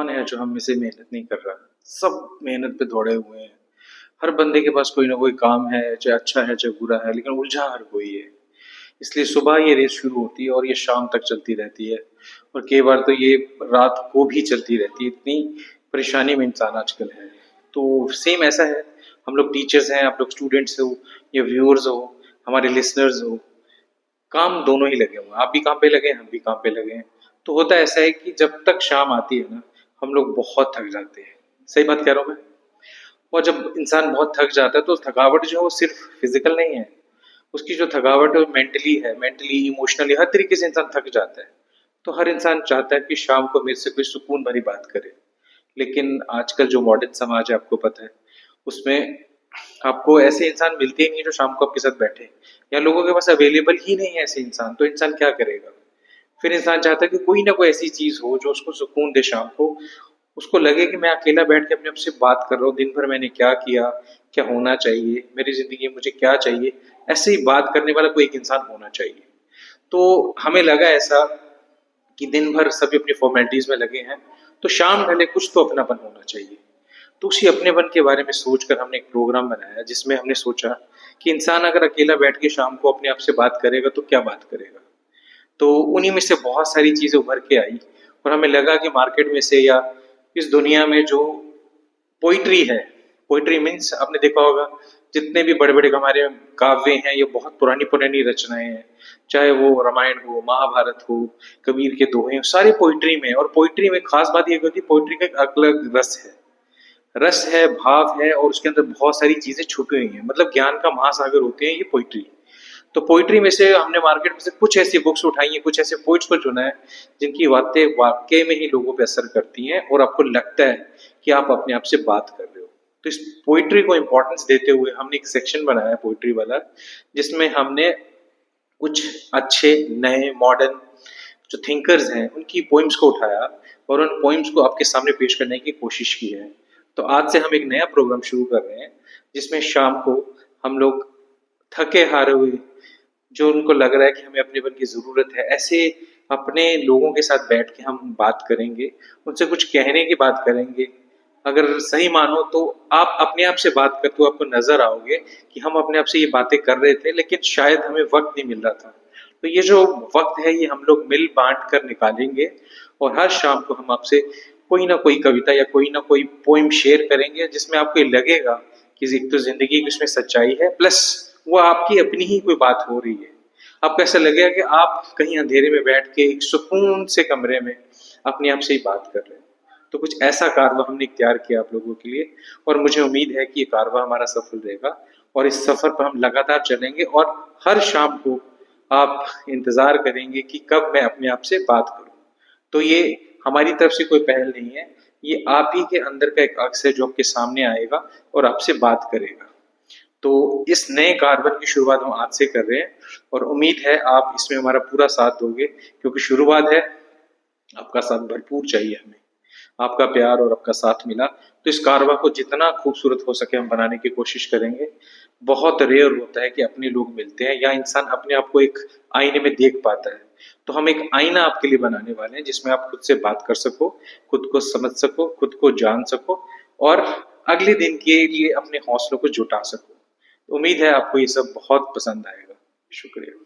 कौन है जो हम में से मेहनत नहीं कर रहा? सब मेहनत पे दौड़े हुए हैं। हर बंदे के पास कोई ना कोई काम है, चाहे अच्छा है, चाहे बुरा है, लेकिन उलझा हर कोई है। इसलिए सुबह ये रेस शुरू होती है और ये शाम तक चलती रहती है और कई बार तो ये रात को भी चलती रहती है। इतनी परेशानी में इंसान आजकल है। तो सेम ऐसा है, हम लोग टीचर्स हैं, आप लोग स्टूडेंट्स हो या व्यूअर्स हो, हमारे लिसनर्स हो, काम दोनों ही लगे हुए हैं। आप भी काम पे लगे हैं, हम भी काम पे लगे हैं। तो होता ऐसा है कि जब तक शाम आती है ना, हम लोग बहुत थक जाते हैं। सही बात कह रहा हूँ मैं? और जब इंसान बहुत थक जाता है तो थकावट जो है वो सिर्फ फिजिकल नहीं है, उसकी जो थकावट है वो मेंटली इमोशनली हर तरीके से इंसान थक जाता है। तो हर इंसान चाहता है कि शाम को मेरे से कोई सुकून भरी बात करे। लेकिन आजकल जो मॉडर्न समाज है, आपको पता है, उसमें आपको ऐसे इंसान मिलते ही नहीं जो शाम को आपके साथ बैठे, या लोगों के पास अवेलेबल ही नहीं है ऐसे इंसान। तो इंसान क्या करेगा? फिर इंसान चाहता है कि कोई ना कोई ऐसी चीज हो जो उसको सुकून दे शाम को, उसको लगे कि मैं अकेला बैठ के अपने आप से बात कर रहा हूँ, दिन भर मैंने क्या किया, क्या होना चाहिए मेरी जिंदगी में, मुझे क्या चाहिए, ऐसे ही बात करने वाला कोई एक इंसान होना चाहिए। तो हमें लगा ऐसा कि दिन भर सभी अपनी फॉर्मेलिटीज में लगे हैं, तो शाम ढले कुछ तो अपनापन होना चाहिए। तो उसी अपनेपन के बारे में सोचकर हमने एक प्रोग्राम बनाया जिसमें हमने सोचा कि इंसान अगर अकेला बैठ के शाम को अपने आप से बात करेगा तो क्या बात करेगा। तो उन्हीं में से बहुत सारी चीजें उभर के आई और हमें लगा कि मार्केट में से या इस दुनिया में जो पोइट्री है, पोइट्री मीन्स आपने देखा होगा, जितने भी बड़े बड़े हमारे काव्य हैं ये बहुत पुरानी पुरानी रचनाएं हैं, चाहे वो रामायण हो, महाभारत हो, कबीर के दोहे हो, सारे पोइट्री में। और पोइट्री में खास बात ये होती है, पोइट्री का एक अलग रस है, रस है, भाव है, और उसके अंदर बहुत सारी चीजें छुपी हुई हैं। मतलब ज्ञान का महासागर होते हैं ये पोइट्री। तो पोइट्री में से हमने मार्केट में से कुछ ऐसी बुक्स उठाई हैं, कुछ ऐसे पोइट्स को चुना है जिनकी बातें वाकई में ही लोगों पे असर करती हैं और आपको लगता है कि आप अपने आप से बात कर रहे हो। तो इस पोइट्री को इम्पोर्टेंस देते हुए हमने एक सेक्शन बनाया है पोइट्री वाला, जिसमें हमने कुछ अच्छे नए मॉडर्न जो थिंकर्स हैं उनकी पोइम्स को उठाया और उन पोइम्स को आपके सामने पेश करने की कोशिश की है। तो आज से हम एक नया प्रोग्राम शुरू कर रहे हैं जिसमें शाम को हम लोग थके हारे हुए, जो उनको लग रहा है कि हमें अपनेपन की जरूरत है, ऐसे अपने लोगों के साथ बैठ के हम बात करेंगे, उनसे कुछ कहने की बात करेंगे। अगर सही मानो तो आप अपने आप से बात करते हो आपको नजर आओगे कि हम अपने आप से ये बातें कर रहे थे लेकिन शायद हमें वक्त नहीं मिल रहा था। तो ये जो वक्त है ये हम लोग मिल बांट कर निकालेंगे और हर शाम को हम आपसे कोई ना कोई कविता या कोई ना कोई पोइम शेयर करेंगे जिसमें आपको ये लगेगा कि एक तो जिंदगी की उसमें सच्चाई है, प्लस वो आपकी अपनी ही कोई बात हो रही है। आपको ऐसा लगेगा कि आप कहीं अंधेरे में बैठ के एक सुकून से कमरे में अपने आप से ही बात कर रहे हैं। तो कुछ ऐसा कारवा हमने तैयार किया आप लोगों के लिए और मुझे उम्मीद है कि ये कारवा हमारा सफल रहेगा और इस सफर पर हम लगातार चलेंगे और हर शाम को आप इंतजार करेंगे कि कब मैं अपने आप से बात करूं। तो ये हमारी तरफ से कोई पहल नहीं है, ये आप ही के अंदर का एक अक्स है जो आपके सामने आएगा और आपसे बात करेगा। तो इस नए कार्बन की शुरुआत हम आज से कर रहे हैं और उम्मीद है आप इसमें हमारा पूरा साथ दोगे, क्योंकि शुरुआत है, आपका साथ भरपूर चाहिए हमें। आपका प्यार और आपका साथ मिला तो इस कारवा को जितना खूबसूरत हो सके हम बनाने की कोशिश करेंगे। बहुत रेयर होता है कि अपने लोग मिलते हैं या इंसान अपने आप को एक आईने में देख पाता है। तो हम एक आईना आपके लिए बनाने वाले हैं जिसमें आप खुद से बात कर सको, खुद को समझ सको, खुद को जान सको और अगले दिन के लिए अपने हौसलों को जुटा सको। उम्मीद है आपको ये सब बहुत पसंद आएगा। शुक्रिया।